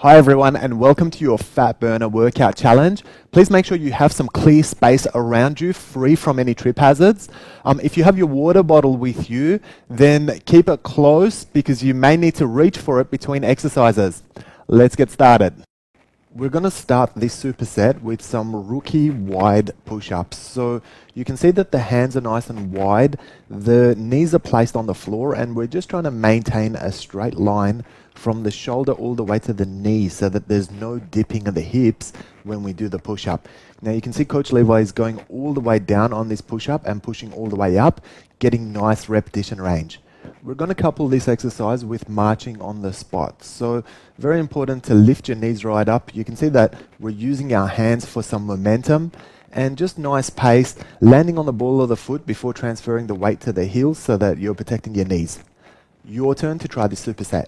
Hi everyone, and welcome to your Fat Burner Workout Challenge. Please make sure you have some clear space around you, free from any trip hazards. If you have your water bottle with you, then keep it close because you may need to reach for it between exercises. Let's get started. We're going to start this superset with some rookie wide push-ups. So you can see that the hands are nice and wide, the knees are placed on the floor, and we're just trying to maintain a straight line from the shoulder all the way to the knee so that there's no dipping of the hips when we do the push-up. Now you can see Coach Levi is going all the way down on this push-up and pushing all the way up, getting nice repetition range. We're going to couple this exercise with marching on the spot. So very important to lift your knees right up. You can see that we're using our hands for some momentum and just nice pace, landing on the ball of the foot before transferring the weight to the heels so that you're protecting your knees. Your turn to try this superset.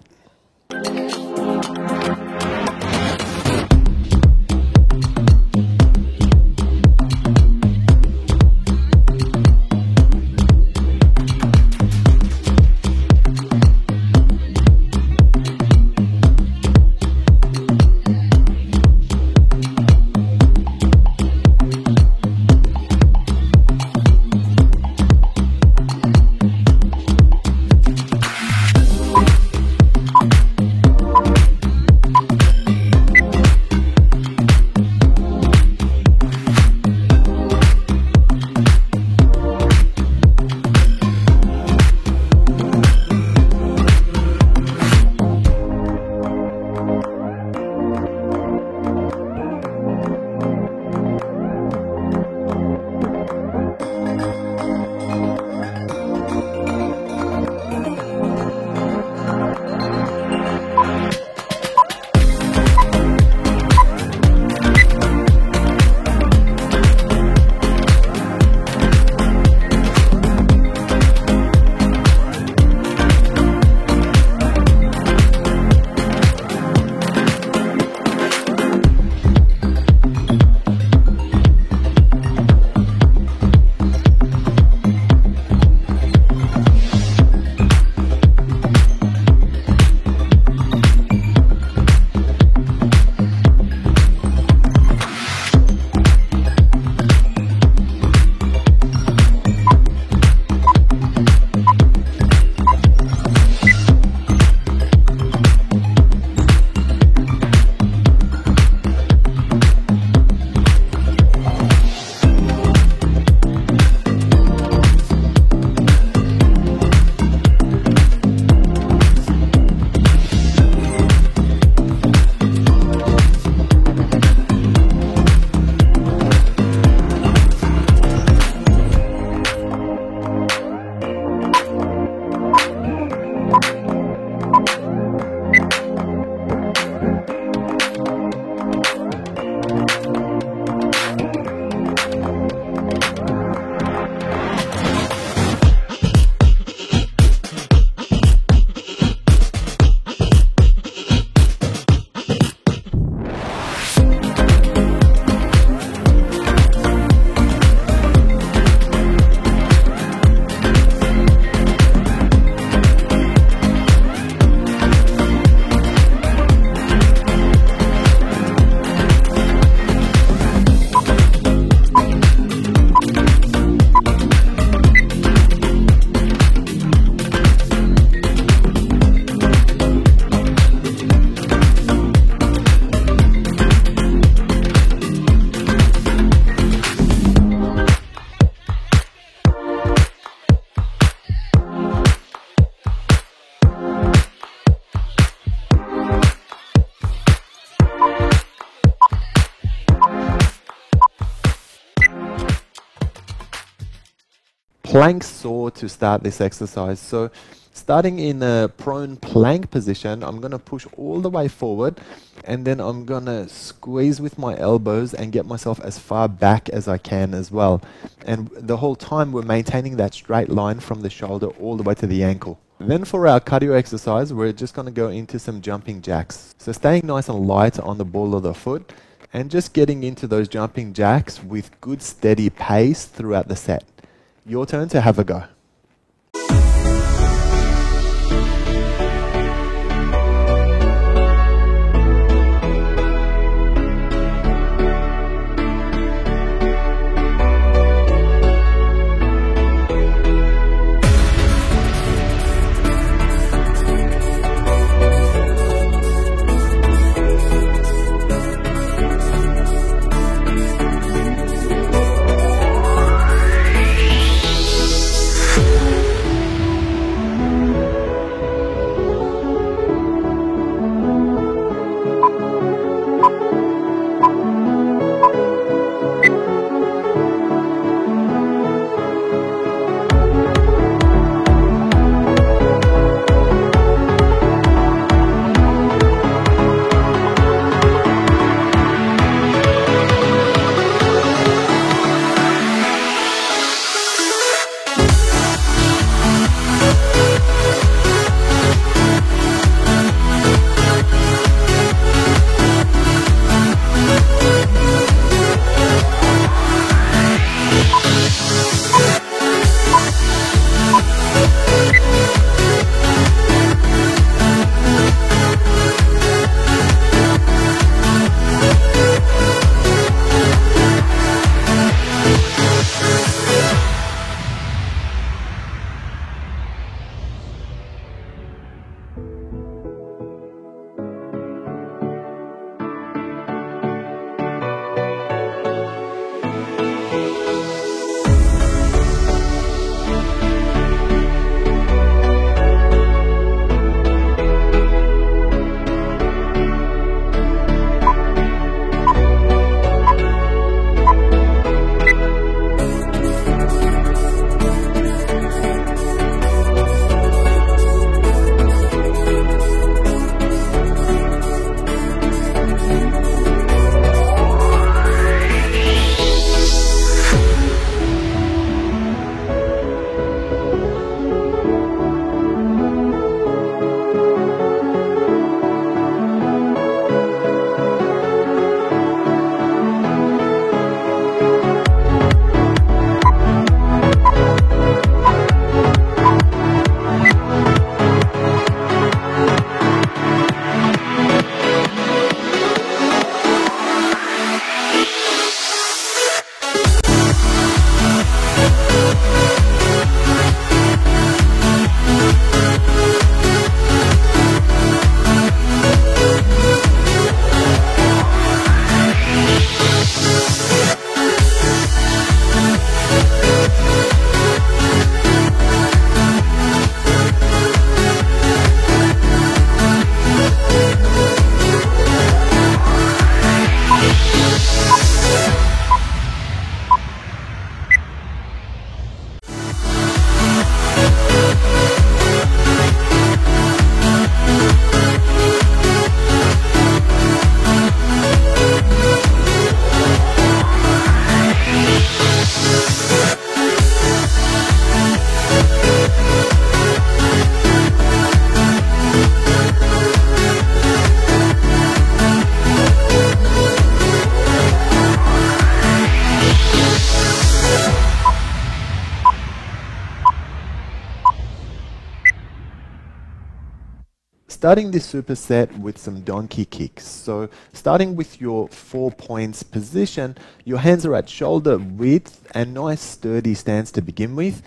Plank saw to start this exercise. So starting in a prone plank position, I'm going to push all the way forward and then I'm going to squeeze with my elbows and get myself as far back as I can as well. And the whole time we're maintaining that straight line from the shoulder all the way to the ankle. Then for our cardio exercise, we're just going to go into some jumping jacks. So staying nice and light on the ball of the foot and just getting into those jumping jacks with good steady pace throughout the set. Your turn to have a go. starting this superset with some donkey kicks. So starting with your 4 points position, your hands are at shoulder width and nice sturdy stance to begin with.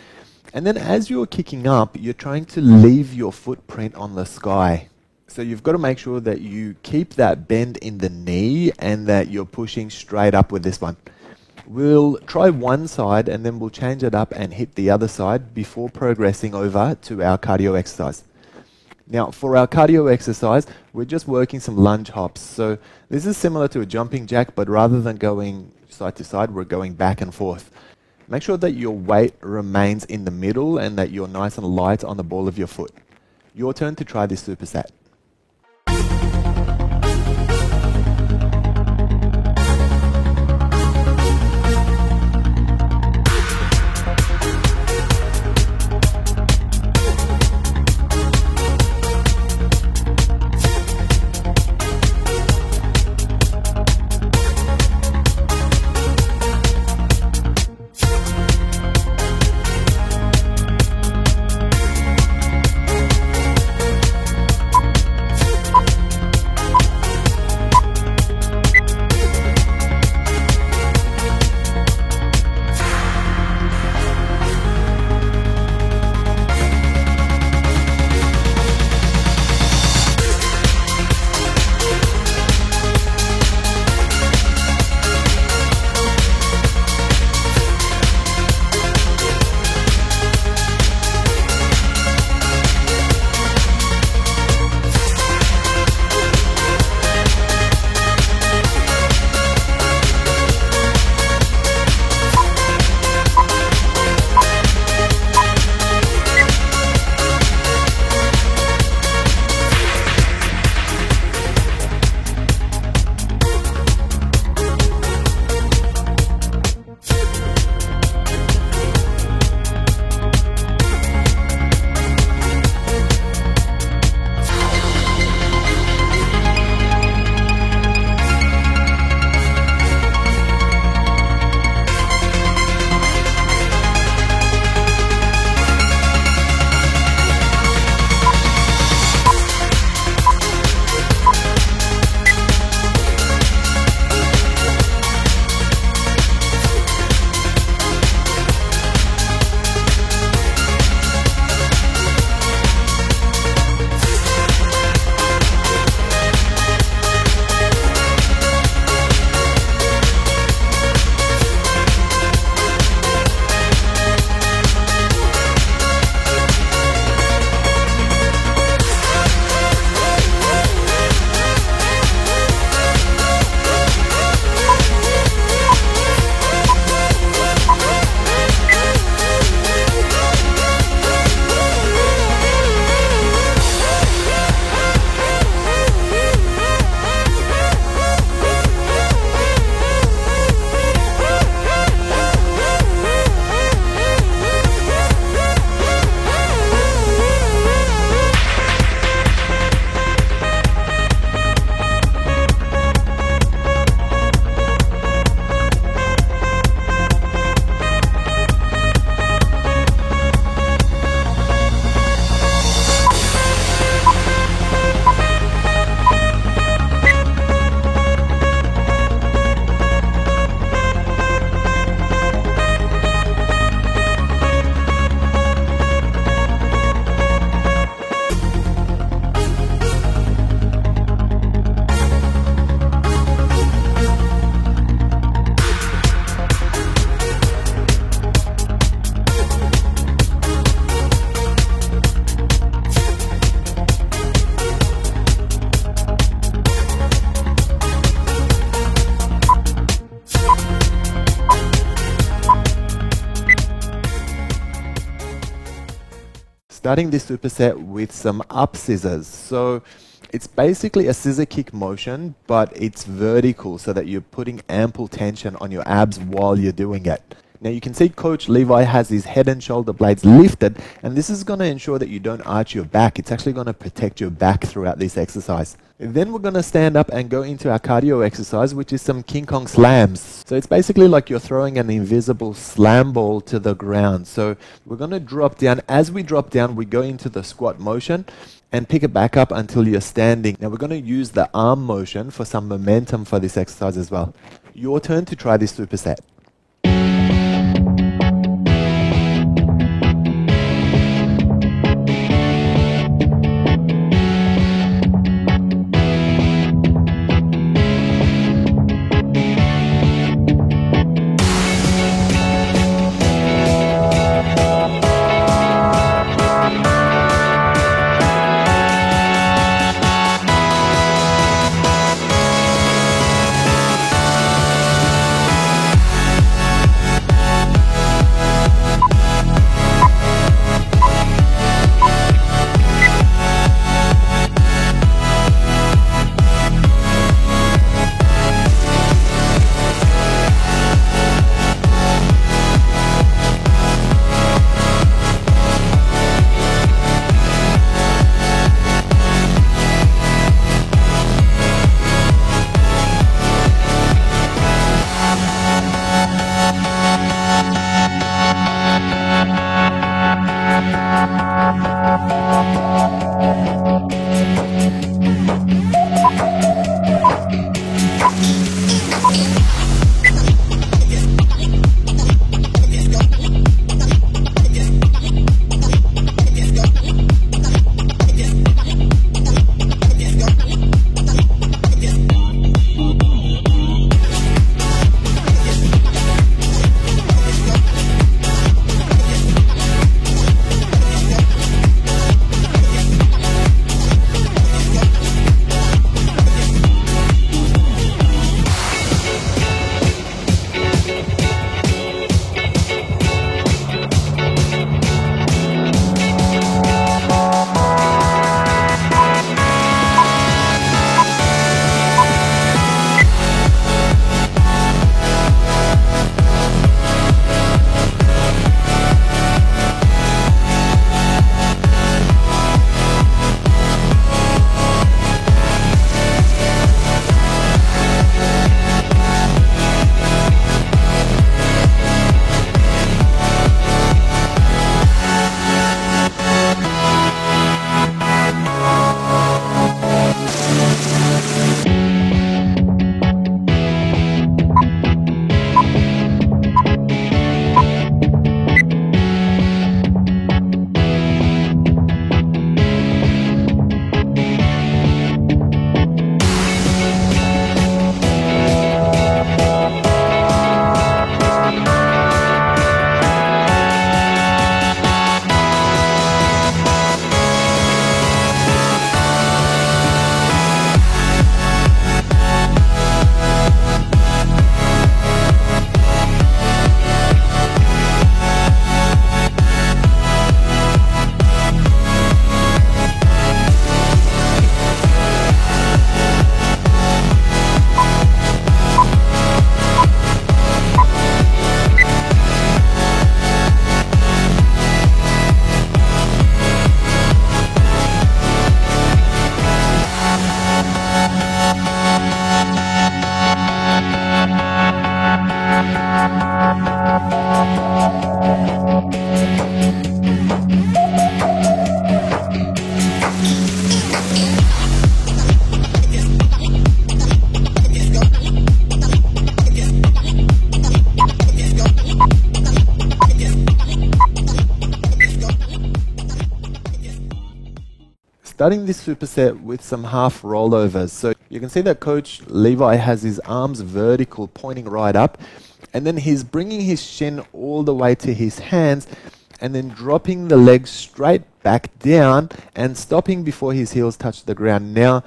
And then as you're kicking up, you're trying to leave your footprint on the sky. So you've got to make sure that you keep that bend in the knee and that you're pushing straight up with this one. We'll try one side and then we'll change it up and hit the other side before progressing over to our cardio exercise. Now, for our cardio exercise, we're just working some lunge hops. So this is similar to a jumping jack, but rather than going side to side, we're going back and forth. Make sure that your weight remains in the middle and that you're nice and light on the ball of your foot. Your turn to try this superset. Starting this superset with some up scissors. So it's basically a scissor kick motion, but it's vertical so that you're putting ample tension on your abs while you're doing it. Now you can see Coach Levi has his head and shoulder blades lifted, and this is going to ensure that you don't arch your back. It's actually going to protect your back throughout this exercise. Then we're going to stand up and go into our cardio exercise, which is some King Kong slams. So it's basically like you're throwing an invisible slam ball to the ground. So we're going to drop down. As we drop down, we go into the squat motion. and pick it back up until you're standing. Now we're going to use the arm motion for some momentum for this exercise as well. Your turn to try this superset. Starting this superset with some half rollovers. So you can see that Coach Levi has his arms vertical pointing right up, and then he's bringing his shin all the way to his hands and then dropping the legs straight back down and stopping before his heels touch the ground. Now,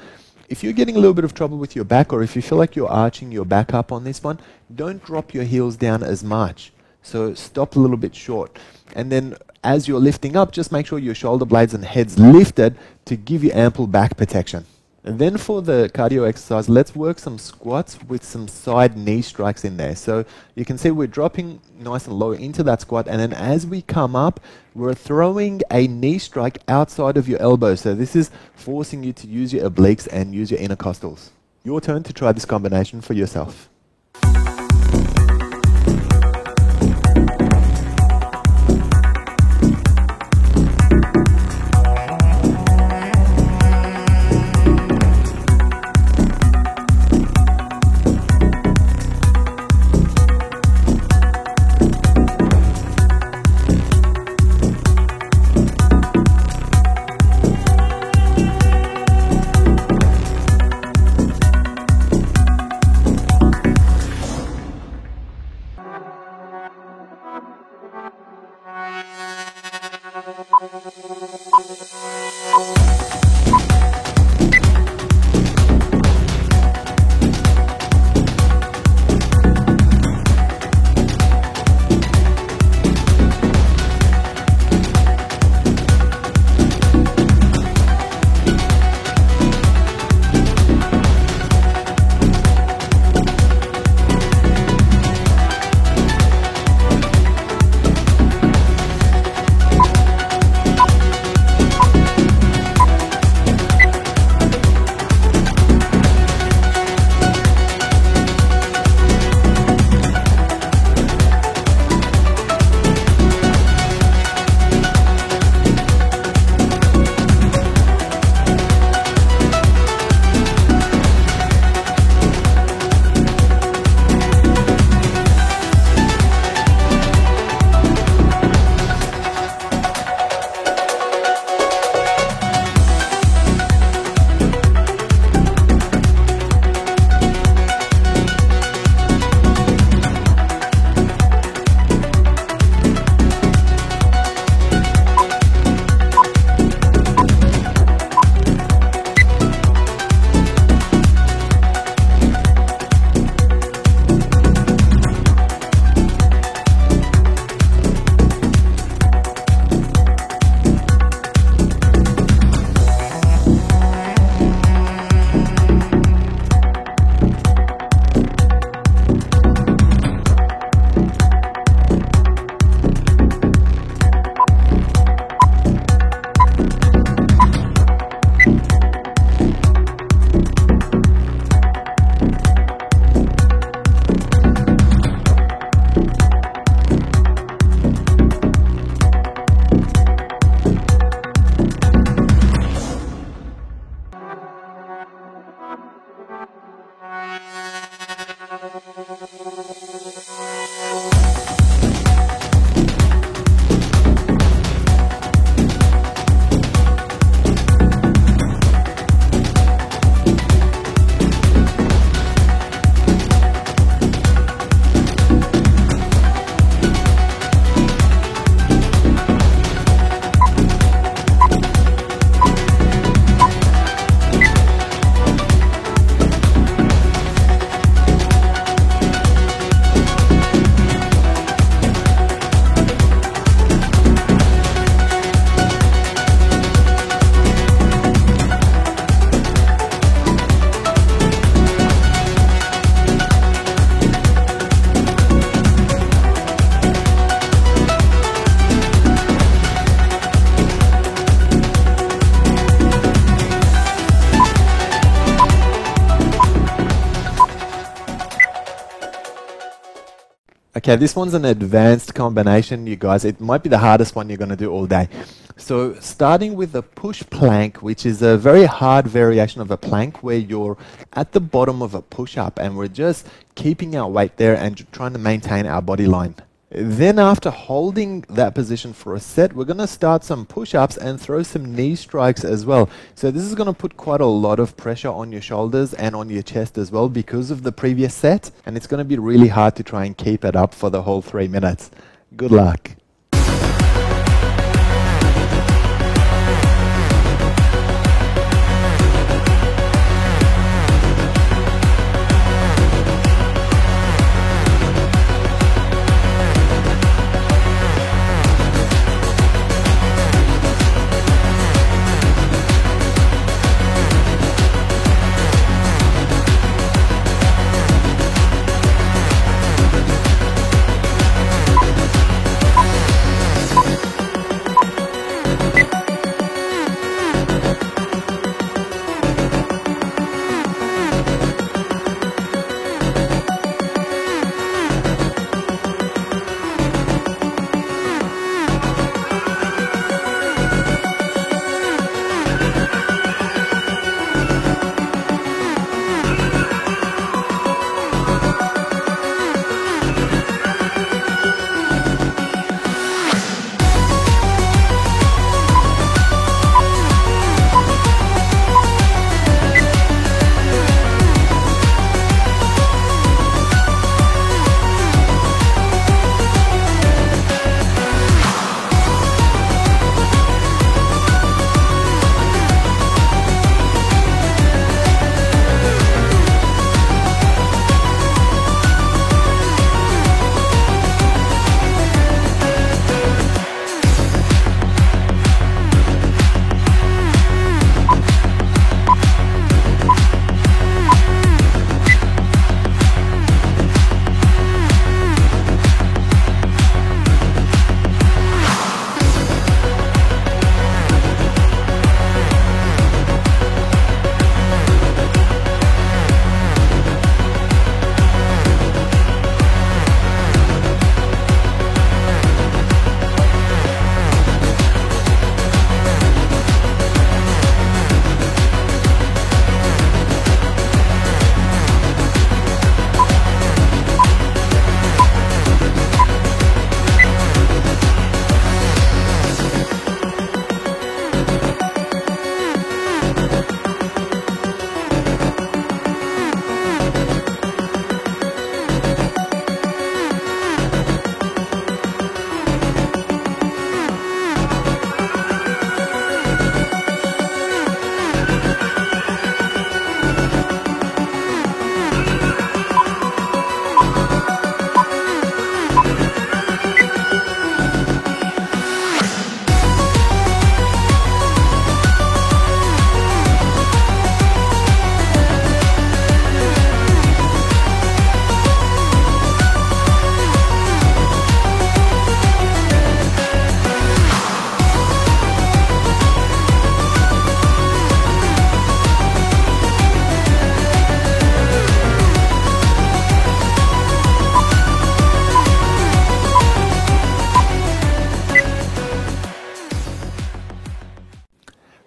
if you're getting a little bit of trouble with your back, or if you feel like you're arching your back up on this one, don't drop your heels down as much. So stop a little bit short. And then as you're lifting up, just make sure your shoulder blades and head's lifted to give you ample back protection. And then for the cardio exercise, let's work some squats with some side knee strikes in there. So you can see we're dropping nice and low into that squat, and then as we come up, we're throwing a knee strike outside of your elbow. So this is forcing you to use your obliques and use your intercostals. Your turn to try this combination for yourself. Okay, this one's an advanced combination, you guys. It might be the hardest one you're going to do all day. So starting with the push plank, which is a very hard variation of a plank where you're at the bottom of a push-up and we're just keeping our weight there and trying to maintain our body line. Then after holding that position for a set, we're going to start some push-ups and throw some knee strikes as well. So this is going to put quite a lot of pressure on your shoulders and on your chest as well because of the previous set, and it's going to be really hard to try and keep it up for the whole 3 minutes. Good luck.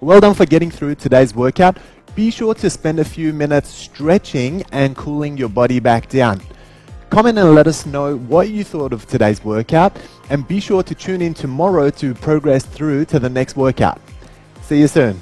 Well done for getting through today's workout. Be sure to spend a few minutes stretching and cooling your body back down. comment and let us know what you thought of today's workout, and be sure to tune in tomorrow to progress through to the next workout. See you soon.